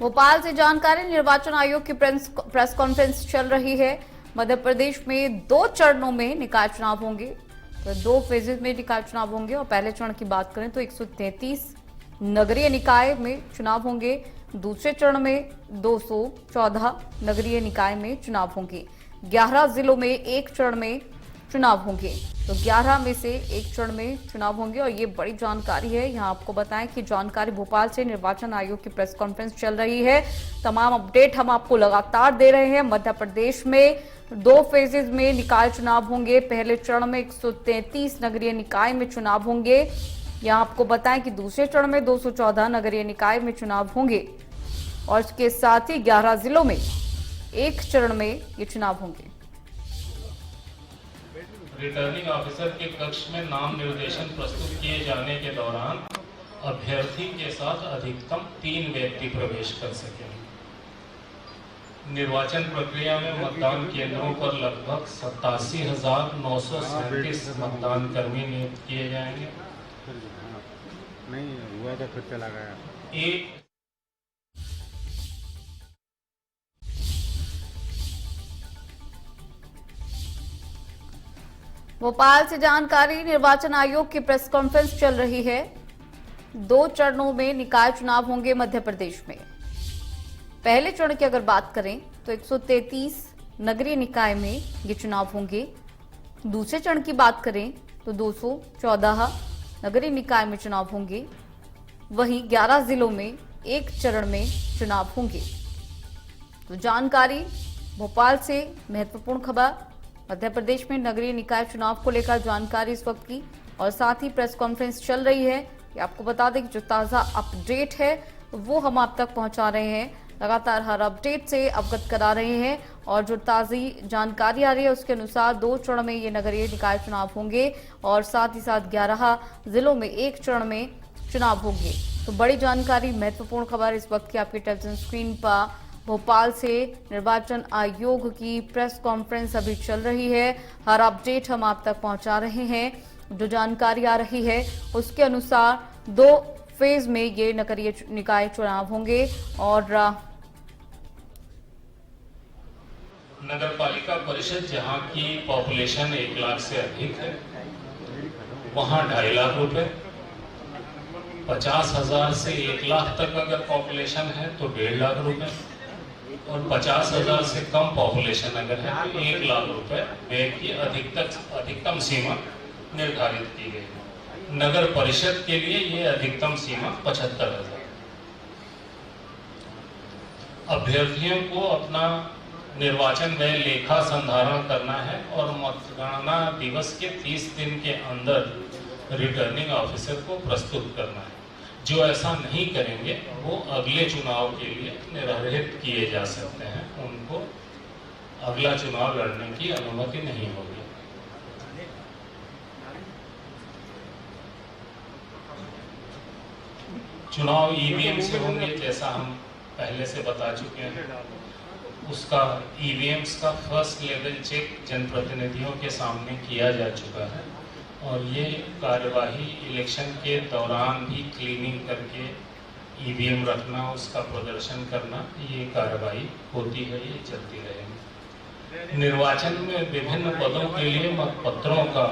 भोपाल से जानकारी। निर्वाचन आयोग की प्रेस कॉन्फ्रेंस चल रही है। मध्य प्रदेश में 2 चरणों में निकाय चुनाव होंगे, तो 2 फेजेज में निकाय चुनाव होंगे। और पहले चरण की बात करें तो 133 नगरीय निकाय में चुनाव होंगे। दूसरे चरण में 214 नगरीय निकाय में चुनाव होंगे। 11 जिलों में एक चरण में चुनाव होंगे, तो 11 में से एक चरण में चुनाव होंगे। और ये बड़ी जानकारी है, यहाँ आपको बताएं कि जानकारी भोपाल से निर्वाचन आयोग की प्रेस कॉन्फ्रेंस चल रही है। तमाम अपडेट हम आपको लगातार दे रहे हैं। मध्य प्रदेश में 2 फेजेज में निकाय चुनाव होंगे। पहले चरण में 133 नगरीय निकाय में चुनाव होंगे। यहाँ आपको बताएं कि दूसरे चरण में 214 नगरीय निकाय में चुनाव होंगे और इसके साथ ही 11 जिलों में एक चरण में ये चुनाव होंगे। रिटर्निंग ऑफिसर के कक्ष में नाम निर्देशन प्रस्तुत किए जाने के दौरान अभ्यर्थी के साथ अधिकतम 3 व्यक्ति प्रवेश कर सकेंगे। निर्वाचन प्रक्रिया में मतदान केंद्रों पर लगभग 87,937 मतदान कर्मी नियुक्त किए जाएंगे। नहीं हुआ तो फिर चला गया। भोपाल से जानकारी। निर्वाचन आयोग की प्रेस कॉन्फ्रेंस चल रही है। 2 चरणों में निकाय चुनाव होंगे मध्य प्रदेश में। पहले चरण की अगर बात करें तो 133 नगरीय निकाय में ये चुनाव होंगे। दूसरे चरण की बात करें तो 214 नगरीय निकाय में चुनाव होंगे। वहीं 11 जिलों में एक चरण में चुनाव होंगे। तो जानकारी भोपाल से महत्वपूर्ण खबर। मध्य प्रदेश में नगरीय निकाय चुनाव को लेकर जानकारी इस वक्त की, और साथ ही प्रेस कॉन्फ्रेंस चल रही है। ये आपको बता दें कि जो ताज़ा अपडेट है वो हम आप तक पहुंचा रहे हैं। लगातार हर अपडेट से अवगत करा रहे हैं, और जो ताज़ी जानकारी आ रही है उसके अनुसार 2 चरण में ये नगरीय निकाय चुनाव होंगे और साथ ही साथ 11 जिलों में एक चरण में चुनाव होंगे। तो बड़ी जानकारी, महत्वपूर्ण खबर इस वक्त की आपकी टेलीविजन स्क्रीन पर। भोपाल से निर्वाचन आयोग की प्रेस कॉन्फ्रेंस अभी चल रही है। हर अपडेट हम आप तक पहुंचा रहे हैं। जो जानकारी आ रही है उसके अनुसार 2 फेज में ये नगरीय निकाय चुनाव होंगे। और नगर पालिका परिषद जहां की पॉपुलेशन 1 लाख से अधिक है, वहां 2.5 लाख रुपए। 50,000 से 1 लाख तक अगर पॉपुलेशन है तो 1.5 लाख रुपए, और 50,000 से कम पॉपुलेशन अगर है तो 1 लाख रुपए व्यय की अधिकतम सीमा निर्धारित की गई है। नगर परिषद के लिए ये अधिकतम सीमा 75,000। अभ्यर्थियों को अपना निर्वाचन व्यय लेखा संधारण करना है और मतगणना दिवस के 30 दिन के अंदर रिटर्निंग ऑफिसर को प्रस्तुत करना है। जो ऐसा नहीं करेंगे वो अगले चुनाव के लिए निरर्हित किए जा सकते हैं। उनको अगला चुनाव लड़ने की अनुमति नहीं होगी। चुनाव ईवीएम से होंगे, जैसा हम पहले से बता चुके हैं। उसका ईवीएम्स का फर्स्ट लेवल चेक जनप्रतिनिधियों के सामने किया जा चुका है, और ये कार्यवाही इलेक्शन के दौरान भी क्लीनिंग करके ईवीएम रखना, उसका प्रदर्शन करना, ये कार्यवाही होती है, ये चलती रहेगी। निर्वाचन में विभिन्न पदों के लिए मतपत्रों का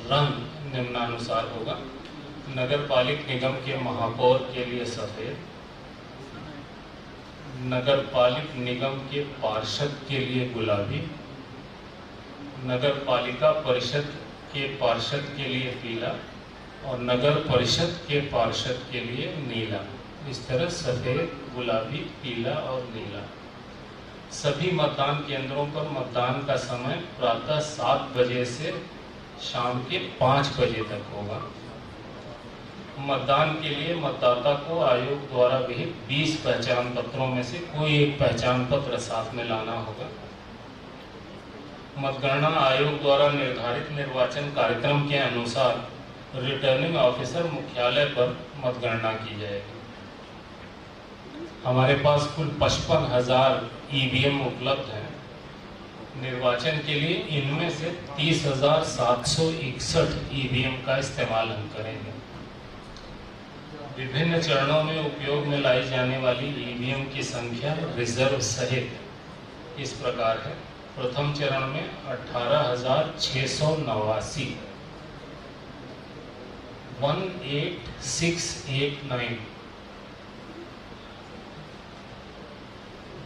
रंग निम्नानुसार होगा। नगर पालिक निगम के महापौर के लिए सफेद, नगर पालिक निगम के पार्षद के लिए गुलाबी, नगर पालिका परिषद के पार्षद के लिए पीला, और नगर परिषद के पार्षद के लिए नीला। इस तरह सफेद, गुलाबी, पीला और नीला। सभी मतदान केंद्रों पर मतदान का समय प्रातः 7 बजे से शाम के 5 बजे तक होगा। मतदान के लिए मतदाता को आयोग द्वारा विहित 20 पहचान पत्रों में से कोई एक पहचान पत्र साथ में लाना होगा। मतगणना आयोग द्वारा निर्धारित निर्वाचन कार्यक्रम के अनुसार रिटर्निंग ऑफिसर मुख्यालय पर मतगणना की जाएगी। हमारे पास कुल 55,000 ईवीएम उपलब्ध हैं। निर्वाचन के लिए इनमें से 30,761 ईवीएम का इस्तेमाल हम करेंगे। विभिन्न चरणों में उपयोग में लाई जाने वाली ईवीएम की संख्या रिजर्व सहित इस प्रकार है। प्रथम चरण में 18,689 18,689।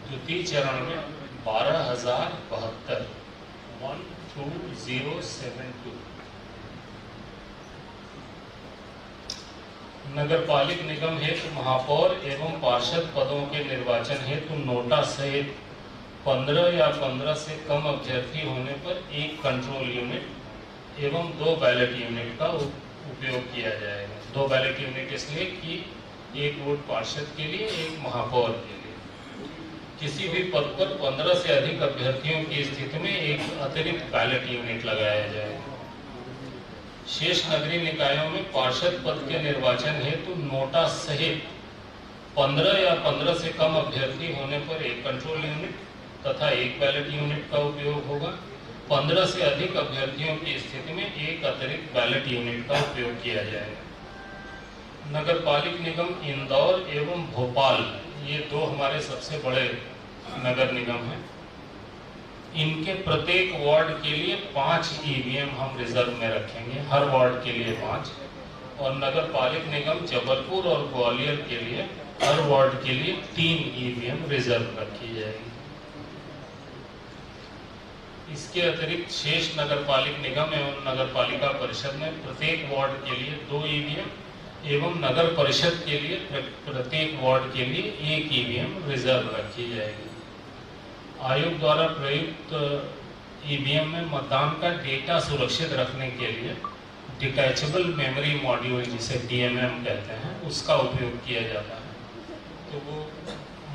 द्वितीय चरण में 12,072 12072। नगरपालिक निगम हेतु महापौर एवं पार्षद पदों के निर्वाचन हेतु नोटा सहित 15 या 15 से कम अभ्यर्थी होने पर एक कंट्रोल यूनिट एवं 2 बैलेट यूनिट का उपयोग किया जाएगा। 2 बैलेट यूनिट इसलिए कि एक वोट पार्षद के लिए, एक महापौर के लिए। किसी भी पद पर 15 से अधिक अभ्यर्थियों की स्थिति में एक अतिरिक्त बैलेट यूनिट लगाया जाएगा। शेष नगरीय निकायों में पार्षद पद के निर्वाचन हेतु नोटा सहित 15 या 15 से कम अभ्यर्थी होने पर एक कंट्रोल यूनिट तथा एक बैलेट यूनिट का उपयोग होगा। 15 से अधिक अभ्यर्थियों की स्थिति में एक अतिरिक्त बैलेट यूनिट का उपयोग किया जाएगा। नगरपालिक निगम इंदौर एवं भोपाल, ये 2 हमारे सबसे बड़े नगर निगम हैं। इनके प्रत्येक वार्ड के लिए 5 ईवीएम हम रिजर्व में रखेंगे, हर वार्ड के लिए 5। और नगरपालिक निगम जबलपुर और ग्वालियर के लिए हर वार्ड के लिए 3 ईवीएम रिजर्व रखी जाएगी। इसके अतिरिक्त शेष नगरपालिक निगम एवं नगरपालिका परिषद में प्रत्येक वार्ड के लिए 2 ईवीएम एवं नगर परिषद के लिए प्रत्येक वार्ड के लिए 1 ईवीएम रिजर्व रखी जाएगी। आयोग द्वारा प्रयुक्त ईवीएम में मतदान का डेटा सुरक्षित रखने के लिए डिटैचेबल मेमोरी मॉड्यूल, जिसे डीएमएम कहते हैं, उसका उपयोग किया जाता है। तो वो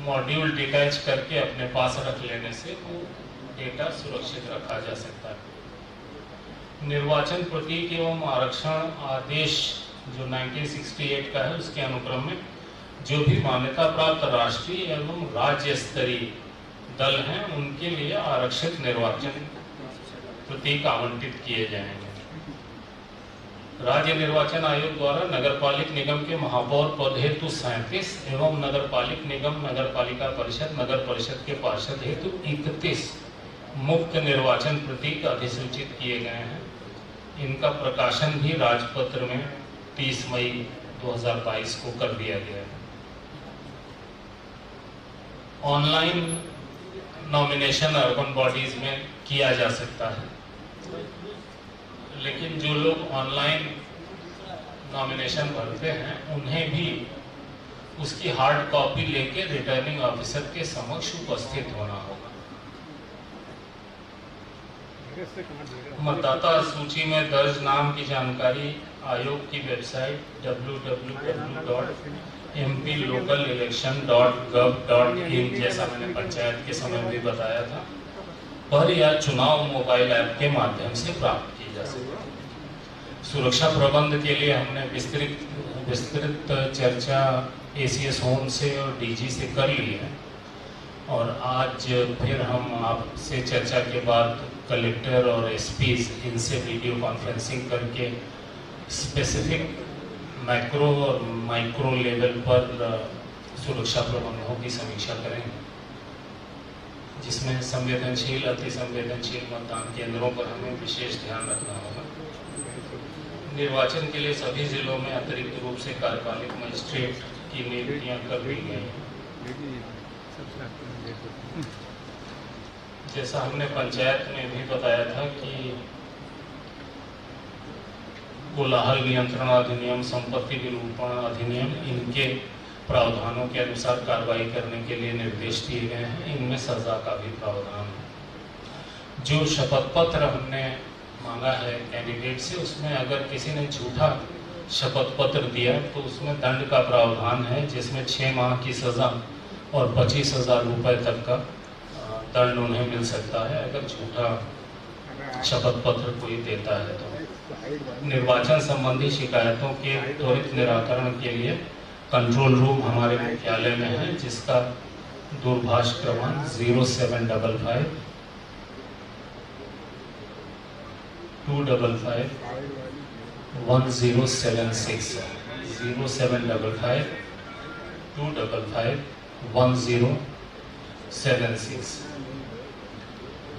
मॉड्यूल डिटैच करके अपने पास रख लेने से वो डेटा सुरक्षित रखा जा सकता है। निर्वाचन प्रतीक एवं आरक्षण आदेश जो 1968 का है, उसके अनुक्रम में जो भी मान्यता प्राप्त राष्ट्रीय एवं राज्य स्तरीय दल हैं, उनके लिए आरक्षित निर्वाचन प्रतीक आवंटित किए जाएंगे। राज्य निर्वाचन आयोग द्वारा नगरपालिक निगम के महापौर पद हेतु 37 एवं नगरपालिक निगम, नगरपालिका परिषद, नगर परिषद के पार्षद हेतु 31 मुख्य निर्वाचन प्रतीक अधिसूचित किए गए हैं। इनका प्रकाशन भी राजपत्र में 30 मई 2022 को कर दिया गया है। ऑनलाइन नॉमिनेशन अर्बन बॉडीज में किया जा सकता है, लेकिन जो लोग ऑनलाइन नॉमिनेशन भरते हैं उन्हें भी उसकी हार्ड कॉपी लेके रिटर्निंग ऑफिसर के समक्ष उपस्थित होना होगा। मतदाता सूची में दर्ज नाम की जानकारी आयोग की वेबसाइट www.mplocalelection.gov.in, जैसा मैंने पंचायत के समय भी बताया था, पर या चुनाव मोबाइल ऐप के माध्यम से प्राप्त की जा सकती है। सुरक्षा प्रबंध के लिए हमने विस्तृत चर्चा एसीएस होम से और डीजी से कर ली है, और आज फिर हम आपसे चर्चा के बाद कलेक्टर और एसपीज, इनसे वीडियो कॉन्फ्रेंसिंग करके स्पेसिफिक मैक्रो और माइक्रो लेवल पर सुरक्षा प्रबंधों की समीक्षा करेंगे, जिसमें संवेदनशील, अति संवेदनशील मतदान केंद्रों पर हमें विशेष ध्यान रखना होगा। निर्वाचन के लिए सभी जिलों में अतिरिक्त रूप से कार्यपालिक मजिस्ट्रेट की नियुक्तियां कर दी गई हैं। जैसा हमने पंचायत में भी बताया था कि कोलाहल नियंत्रण अधिनियम, संपत्ति विरूपण अधिनियम, इनके प्रावधानों के अनुसार कार्रवाई करने के लिए निर्देश दिए गए हैं। इनमें सजा का भी प्रावधान है। जो शपथ पत्र हमने मांगा है कैंडिडेट से, उसमें अगर किसी ने झूठा शपथ पत्र दिया तो उसमें दंड का प्रावधान है, जिसमें 6 माह की सजा और 25,000 रुपये तक का दंड उन्हें मिल सकता है अगर झूठा शपथ पत्र कोई देता है। तो निर्वाचन संबंधी शिकायतों के त्वरित निराकरण के लिए कंट्रोल रूम हमारे मुख्यालय में है, जिसका दूरभाष क्रमांक 0755 255 1076 है। 0755 255 1076।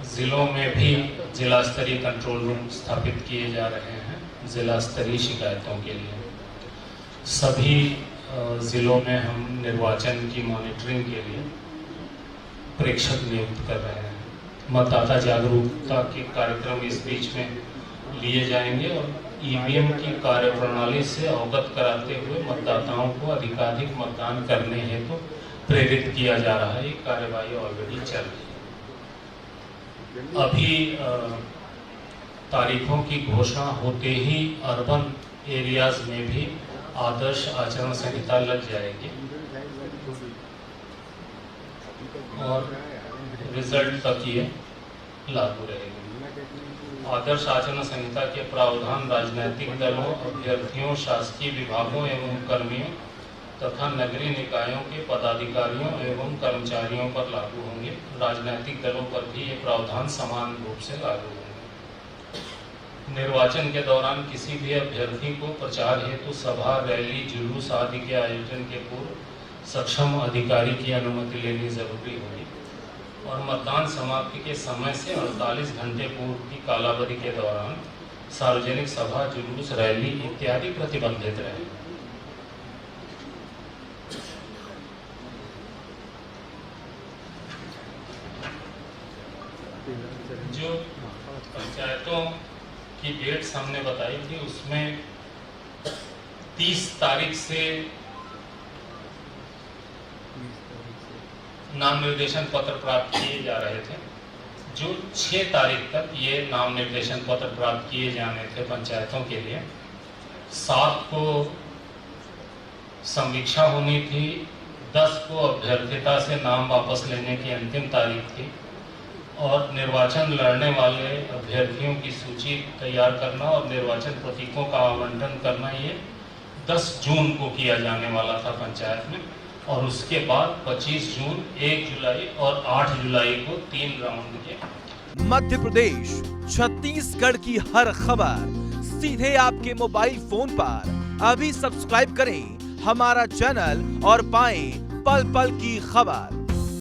जिलों में भी जिला स्तरीय कंट्रोल रूम स्थापित किए जा रहे हैं जिला स्तरीय शिकायतों के लिए। सभी जिलों में हम निर्वाचन की मॉनिटरिंग के लिए प्रेक्षक नियुक्त कर रहे हैं। मतदाता जागरूकता के कार्यक्रम इस बीच में लिए जाएंगे और ईवीएम की कार्यप्रणाली से अवगत कराते हुए मतदाताओं को अधिकाधिक मतदान करने हेतु प्रेरित किया जा रहा है। ये कार्यवाही ऑलरेडी चल रही है। अभी तारीखों की घोषणा होते ही अर्बन एरियाज में भी आदर्श आचरण संहिता लग जाएगी और रिजल्ट तक ये लागू रहेगी। आदर्श आचरण संहिता के प्रावधान राजनीतिक दलों, अभ्यर्थियों, शासकीय विभागों एवं कर्मियों तथा नगरीय निकायों के पदाधिकारियों एवं कर्मचारियों पर लागू होंगे। राजनीतिक दलों पर भी ये प्रावधान समान रूप से लागू होंगे। निर्वाचन के दौरान किसी भी अभ्यर्थी को प्रचार हेतु सभा, रैली, जुलूस आदि के आयोजन के पूर्व सक्षम अधिकारी की अनुमति लेनी जरूरी होगी और मतदान समाप्ति के समय से 48 घंटे पूर्व की कालावधि के दौरान सार्वजनिक सभा, जुलूस, रैली इत्यादि प्रतिबंधित रहे। जो पंचायतों की डेट्स हमने बताई थी उसमें 30 तारीख से नाम निर्देशन पत्र प्राप्त किए जा रहे थे। जो 6 तारीख तक ये नाम निर्देशन पत्र प्राप्त किए जाने थे पंचायतों के लिए। 7 को समीक्षा होनी थी। 10 को अभ्यर्थिता से नाम वापस लेने की अंतिम तारीख थी और निर्वाचन लड़ने वाले अभ्यर्थियों की सूची तैयार करना और निर्वाचन प्रतीकों का आवंटन करना ये 10 जून को किया जाने वाला था पंचायत में और उसके बाद 25 जून, 1 जुलाई और 8 जुलाई को 3 राउंड के। मध्य प्रदेश, छत्तीसगढ़ की हर खबर सीधे आपके मोबाइल फोन पर। अभी सब्सक्राइब करें हमारा चैनल और पाएं पल पल की खबर।